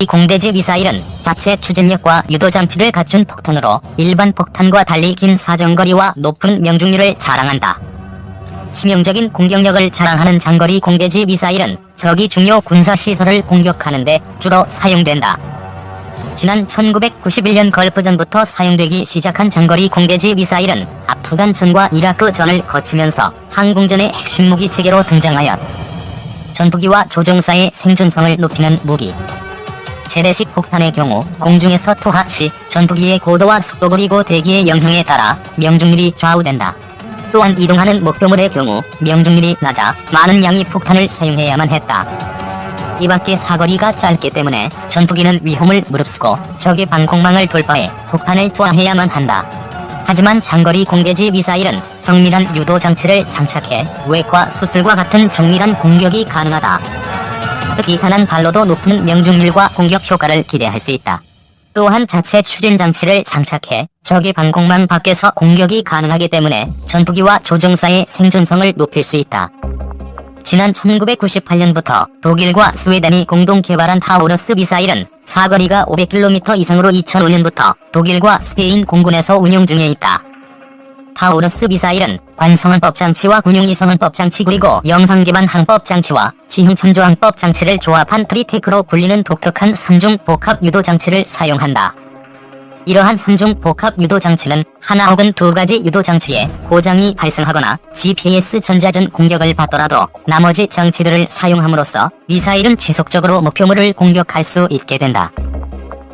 공대지 미사일은 자체 추진력과 유도장치를 갖춘 폭탄으로 일반 폭탄과 달리 긴 사정거리와 높은 명중률을 자랑한다. 치명적인 공격력을 자랑하는 장거리 공대지 미사일은 적이 중요 군사시설을 공격하는 데 주로 사용된다. 지난 1991년 걸프전부터 사용되기 시작한 장거리 공대지 미사일은 아프간전과 이라크전을 거치면서 항공전의 핵심 무기 체계로 등장하여 전투기와 조종사의 생존성을 높이는 무기. 재래식 폭탄의 경우 공중에서 투하 시 전투기의 고도와 속도 그리고 대기의 영향에 따라 명중률이 좌우된다. 또한 이동하는 목표물의 경우 명중률이 낮아 많은 양의 폭탄을 사용해야만 했다. 이밖에 사거리가 짧기 때문에 전투기는 위험을 무릅쓰고 적의 방공망을 돌파해 폭탄을 투하해야만 한다. 하지만 장거리 공대지 미사일은 정밀한 유도 장치를 장착해 외과 수술과 같은 정밀한 공격이 가능하다. 특히 단한 발로도 높은 명중률과 공격 효과를 기대할 수 있다. 또한 자체 추진 장치를 장착해 적의 방공망 밖에서 공격이 가능하기 때문에 전투기와 조종사의 생존성을 높일 수 있다. 지난 1998년부터 독일과 스웨덴이 공동 개발한 타우러스 미사일은 사거리가 500km 이상으로 2005년부터 독일과 스페인 공군에서 운용 중에 있다. 타우러스 미사일은 관성항법 장치와 군용이 성항법 장치 그리고 영상 기반 항법 장치와 지형 참조 항법 장치를 조합한 트리테크로 불리는 독특한 3중 복합 유도 장치를 사용한다. 이러한 3중 복합 유도 장치는 하나 혹은 두 가지 유도 장치에 고장이 발생하거나 GPS 전자전 공격을 받더라도 나머지 장치들을 사용함으로써 미사일은 지속적으로 목표물을 공격할 수 있게 된다.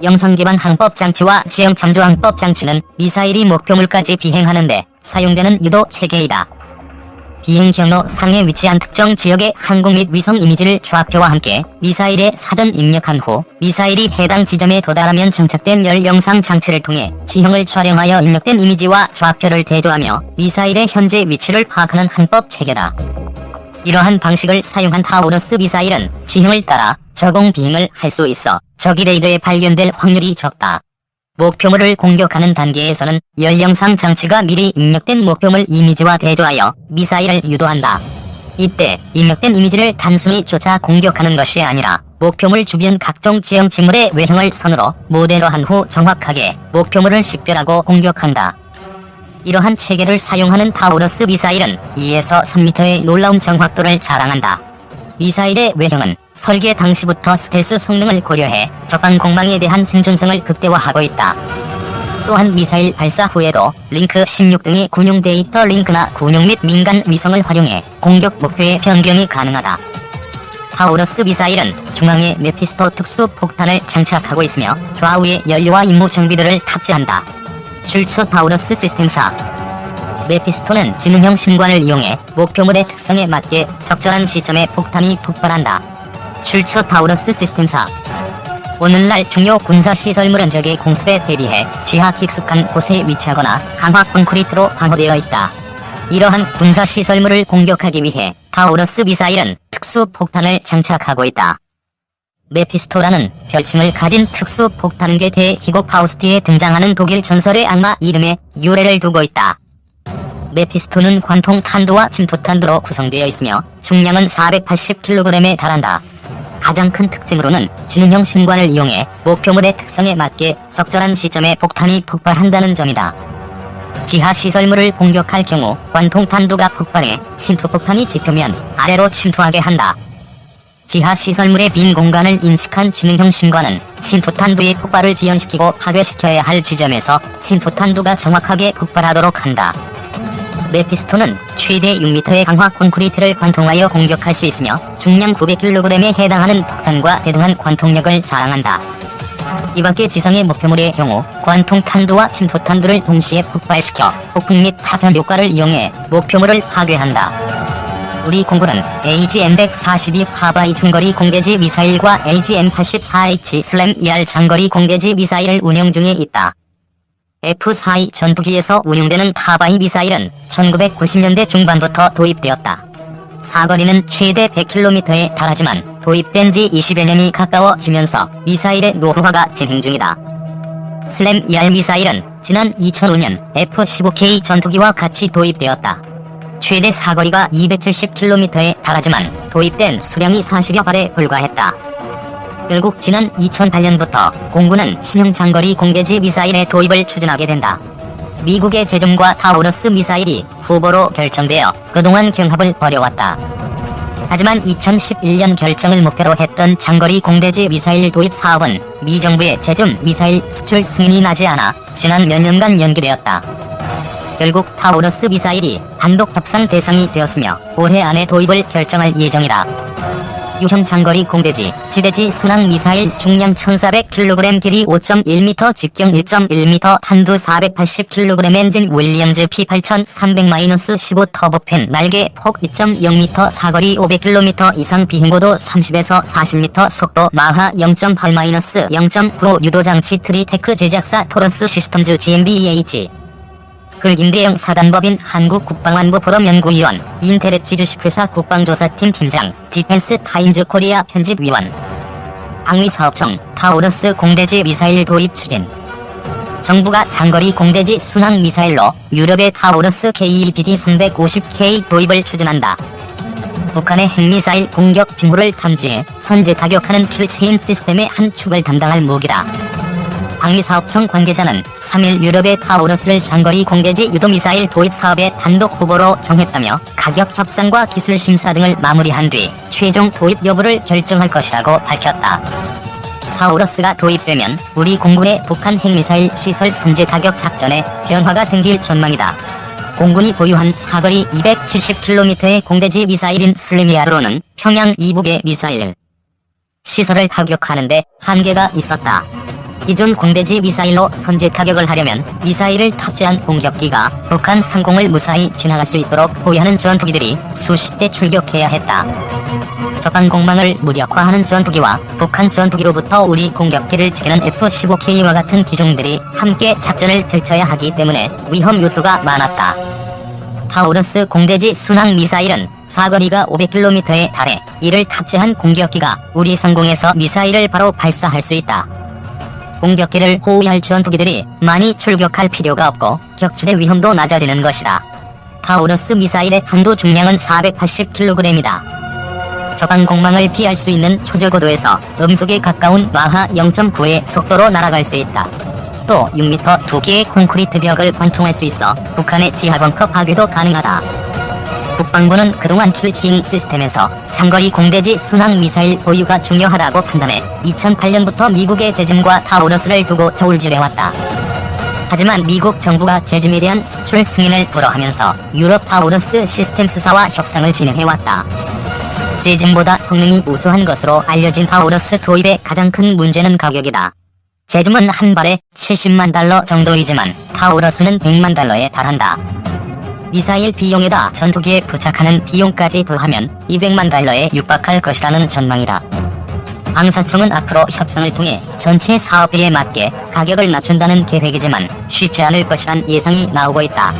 영상 기반 항법 장치와 지형 참조 항법 장치는 미사일이 목표물까지 비행하는데 사용되는 유도 체계이다. 비행 경로 상에 위치한 특정 지역의 항공 및 위성 이미지를 좌표와 함께 미사일에 사전 입력한 후 미사일이 해당 지점에 도달하면 장착된 열 영상 장치를 통해 지형을 촬영하여 입력된 이미지와 좌표를 대조하며 미사일의 현재 위치를 파악하는 항법 체계다. 이러한 방식을 사용한 타우러스 미사일은 지형을 따라 저공 비행을 할 수 있어 적이 레이더에 발견될 확률이 적다. 목표물을 공격하는 단계에서는 열 영상 장치가 미리 입력된 목표물 이미지와 대조하여 미사일을 유도한다. 이때 입력된 이미지를 단순히 쫓아 공격하는 것이 아니라 목표물 주변 각종 지형 지물의 외형을 선으로 모델화한 후 정확하게 목표물을 식별하고 공격한다. 이러한 체계를 사용하는 타우러스 미사일은 2에서 3m의 놀라운 정확도를 자랑한다. 미사일의 외형은 설계 당시부터 스텔스 성능을 고려해 적방공망에 대한 생존성을 극대화하고 있다. 또한 미사일 발사 후에도 링크 16 등의 군용 데이터 링크나 군용 및 민간 위성을 활용해 공격 목표의 변경이 가능하다. 타우러스 미사일은 중앙에 메피스토 특수 폭탄을 장착하고 있으며 좌우에 연료와 임무 정비들을 탑재한다. 출처 타우러스 시스템사. 메피스토는 지능형 신관을 이용해 목표물의 특성에 맞게 적절한 시점에 폭탄이 폭발한다. 출처 타우러스 시스템사. 오늘날 중요 군사시설물은 적의 공습에 대비해 지하 깊숙한 곳에 위치하거나 강화 콘크리트로 방어되어 있다. 이러한 군사시설물을 공격하기 위해 타우러스 미사일은 특수 폭탄을 장착하고 있다. 메피스토라는 별칭을 가진 특수 폭탄계 대희곡 파우스트에 등장하는 독일 전설의 악마 이름에 유래를 두고 있다. 메피스토는 관통 탄두와 침투 탄두로 구성되어 있으며 중량은 480kg에 달한다. 가장 큰 특징으로는 지능형 신관을 이용해 목표물의 특성에 맞게 적절한 시점에 폭탄이 폭발한다는 점이다. 지하 시설물을 공격할 경우 관통 탄두가 폭발해 침투 폭탄이 지표면 아래로 침투하게 한다. 지하 시설물의 빈 공간을 인식한 지능형 신관은 침투 탄두의 폭발을 지연시키고 파괴시켜야 할 지점에서 침투 탄두가 정확하게 폭발하도록 한다. 메피스토는 최대 6m의 강화 콘크리트를 관통하여 공격할 수 있으며 중량 900kg에 해당하는 폭탄과 대등한 관통력을 자랑한다. 이밖에 지상의 목표물의 경우 관통 탄두와 침투 탄두를 동시에 폭발시켜 폭풍 및 파편 효과를 이용해 목표물을 파괴한다. 우리 공군은 AGM-142 하바이 중거리 공대지 미사일과 AGM-84H/ER 장거리 공대지 미사일을 운영 중에 있다. F-4E 전투기에서 운용되는 하바이 미사일은 1990년대 중반부터 도입되었다. 사거리는 최대 100km에 달하지만 도입된 지 20여 년이 가까워지면서 미사일의 노후화가 진행 중이다. 슬램-ER 미사일은 지난 2005년 F-15K 전투기와 같이 도입되었다. 최대 사거리가 270km에 달하지만 도입된 수량이 40여 발에 불과했다. 결국 지난 2008년부터 공군은 신형 장거리 공대지 미사일의 도입을 추진하게 된다. 미국의 제좀과 타우러스 미사일이 후보로 결정되어 그동안 경합을 벌여왔다. 하지만 2011년 결정을 목표로 했던 장거리 공대지 미사일 도입 사업은 미 정부의 제좀 미사일 수출 승인이 나지 않아 지난 몇 년간 연기되었다. 결국 타우러스 미사일이 단독 협상 대상이 되었으며 올해 안에 도입을 결정할 예정이다. 유형 장거리 공대지, 지대지 순항 미사일 중량 1400kg 길이 5.1m 직경 1.1m 탄두 480kg 엔진 윌리엄즈 P8300-15 터보팬 날개 폭 2.0m 사거리 500km 이상 비행고도 30에서 40m 속도 마하 0.8-0.95 유도장치 트리테크 제작사 토러스 시스템즈 GmbH 흑임대형 사단법인 한국국방안보 포럼 연구위원, 인텔엣지 주식회사 국방조사팀 팀장, 디펜스 타임즈 코리아 편집위원. 방위사업청, 타우러스 공대지 미사일 도입 추진. 정부가 장거리 공대지 순항 미사일로 유럽의 타우러스 KEPD-350K 도입을 추진한다. 북한의 핵미사일 공격 징후를 탐지해 선제 타격하는 킬체인 시스템의 한 축을 담당할 무기다. 방위사업청 관계자는 3일 유럽의 타우러스를 장거리 공대지 유도미사일 도입 사업의 단독 후보로 정했다며 가격 협상과 기술 심사 등을 마무리한 뒤 최종 도입 여부를 결정할 것이라고 밝혔다. 타우러스가 도입되면 우리 공군의 북한 핵미사일 시설 선제 타격 작전에 변화가 생길 전망이다. 공군이 보유한 사거리 270km의 공대지 미사일인 슬리미아로는 평양 이북의 미사일 시설을 타격하는데 한계가 있었다. 기존 공대지 미사일로 선제 타격을 하려면 미사일을 탑재한 공격기가 북한 상공을 무사히 지나갈 수 있도록 보유하는 전투기들이 수십 대 출격해야 했다. 적방 공망을 무력화하는 전투기와 북한 전투기로부터 우리 공격기를 지키는 F-15K와 같은 기종들이 함께 작전을 펼쳐야 하기 때문에 위험 요소가 많았다. 타우러스 공대지 순항 미사일은 사거리가 500km에 달해 이를 탑재한 공격기가 우리 상공에서 미사일을 바로 발사할 수 있다. 공격기를 호위할 전투기들이 많이 출격할 필요가 없고 격추의 위험도 낮아지는 것이다. 타우러스 미사일의 탄도 중량은 480kg이다. 적방 공망을 피할 수 있는 초저고도에서 음속에 가까운 마하 0.9의 속도로 날아갈 수 있다. 또 6m 두께의 콘크리트 벽을 관통할 수 있어 북한의 지하벙커 파괴도 가능하다. 국방부는 그동안 킬체인 시스템에서 장거리 공대지 순항 미사일 보유가 중요하다고 판단해 2008년부터 미국의 제즘과 타우러스를 두고 저울질해왔다. 하지만 미국 정부가 제즘에 대한 수출 승인을 불허하면서 유럽 타우러스 시스템스사와 협상을 진행해왔다. 제즘보다 성능이 우수한 것으로 알려진 타우러스 도입의 가장 큰 문제는 가격이다. 제즘은 한 발에 70만 달러 정도이지만 타우러스는 100만 달러에 달한다. 미사일 비용에다 전투기에 부착하는 비용까지 더하면 200만 달러에 육박할 것이라는 전망이다. 방사청은 앞으로 협상을 통해 전체 사업비에 맞게 가격을 낮춘다는 계획이지만 쉽지 않을 것이란 예상이 나오고 있다.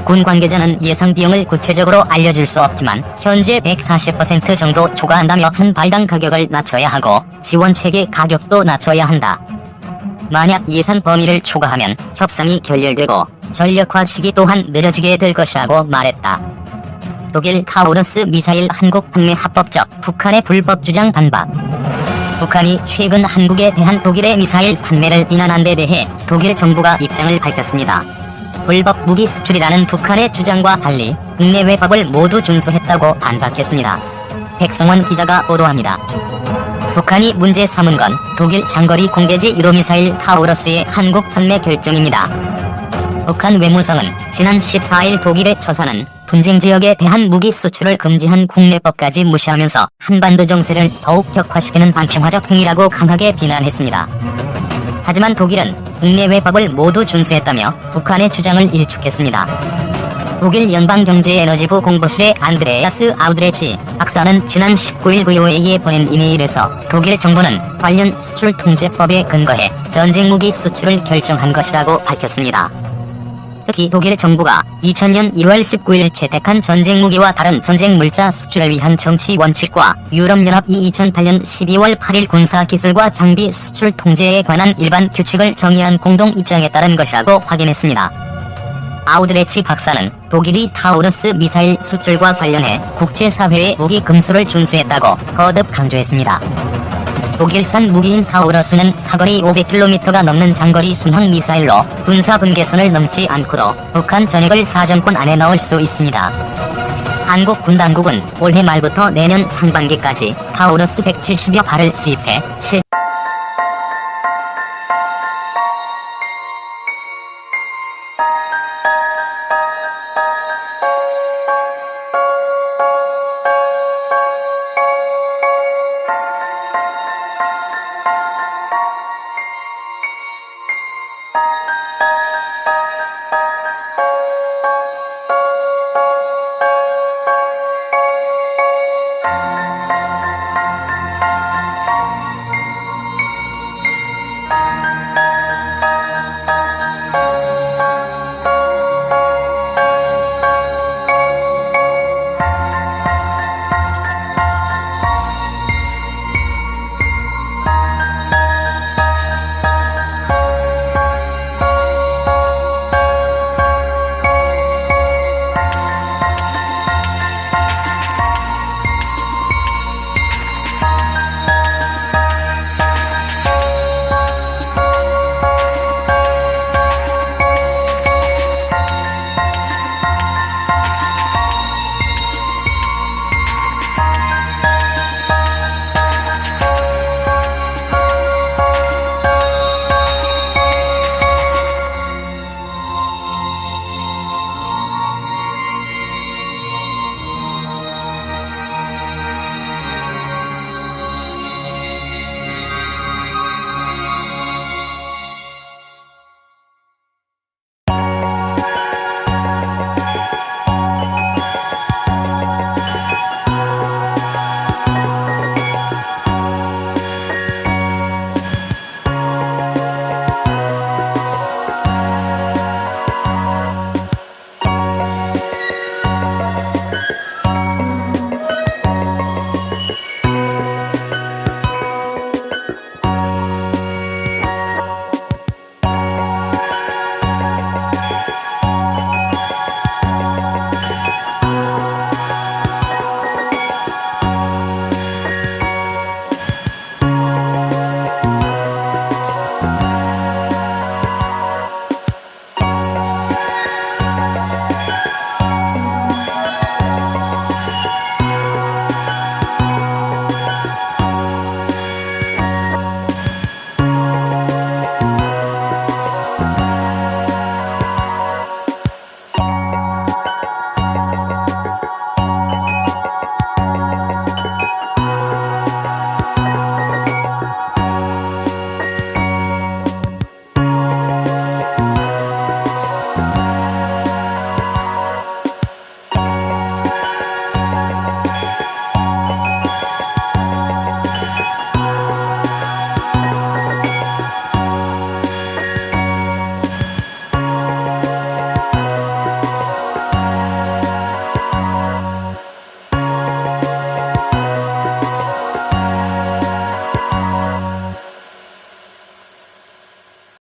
군 관계자는 예상 비용을 구체적으로 알려줄 수 없지만 현재 140% 정도 초과한다며 한 발당 가격을 낮춰야 하고 지원체계 가격도 낮춰야 한다. 만약 예산 범위를 초과하면 협상이 결렬되고 전력화 시기 또한 늦어지게 될 것이라고 말했다. 독일 타우러스 미사일 한국 판매 합법적 북한의 불법 주장 반박. 북한이 최근 한국에 대한 독일의 미사일 판매를 비난한 데 대해 독일 정부가 입장을 밝혔습니다. 불법 무기 수출이라는 북한의 주장과 달리 국내외 법을 모두 준수했다고 반박했습니다. 백성원 기자가 보도합니다. 북한이 문제 삼은 건 독일 장거리 공대지 유도미사일 타우러스의 한국 판매 결정입니다. 북한 외무성은 지난 14일 독일의 처사는 분쟁 지역에 대한 무기 수출을 금지한 국내법까지 무시하면서 한반도 정세를 더욱 격화시키는 반평화적 행위라고 강하게 비난했습니다. 하지만 독일은 국내외 법을 모두 준수했다며 북한의 주장을 일축했습니다. 독일 연방경제에너지부 공보실의 안드레아스 아우드레치 박사는 지난 19일 VOA에 보낸 이메일에서 독일 정부는 관련 수출 통제법에 근거해 전쟁 무기 수출을 결정한 것이라고 밝혔습니다. 특히 독일 정부가 2000년 1월 19일 채택한 전쟁 무기와 다른 전쟁 물자 수출을 위한 정치 원칙과 유럽연합이 2008년 12월 8일 군사 기술과 장비 수출 통제에 관한 일반 규칙을 정의한 공동 입장에 따른 것이라고 확인했습니다. 아우드레치 박사는 독일이 타우러스 미사일 수출과 관련해 국제사회의 무기 금수를 준수했다고 거듭 강조했습니다. 독일산 무기인 타우러스는 사거리 500km가 넘는 장거리 순항 미사일로 군사 분계선을 넘지 않고도 북한 전역을 사정권 안에 넣을 수 있습니다. 한국 군 당국은 올해 말부터 내년 상반기까지 타우러스 170여 발을 수입해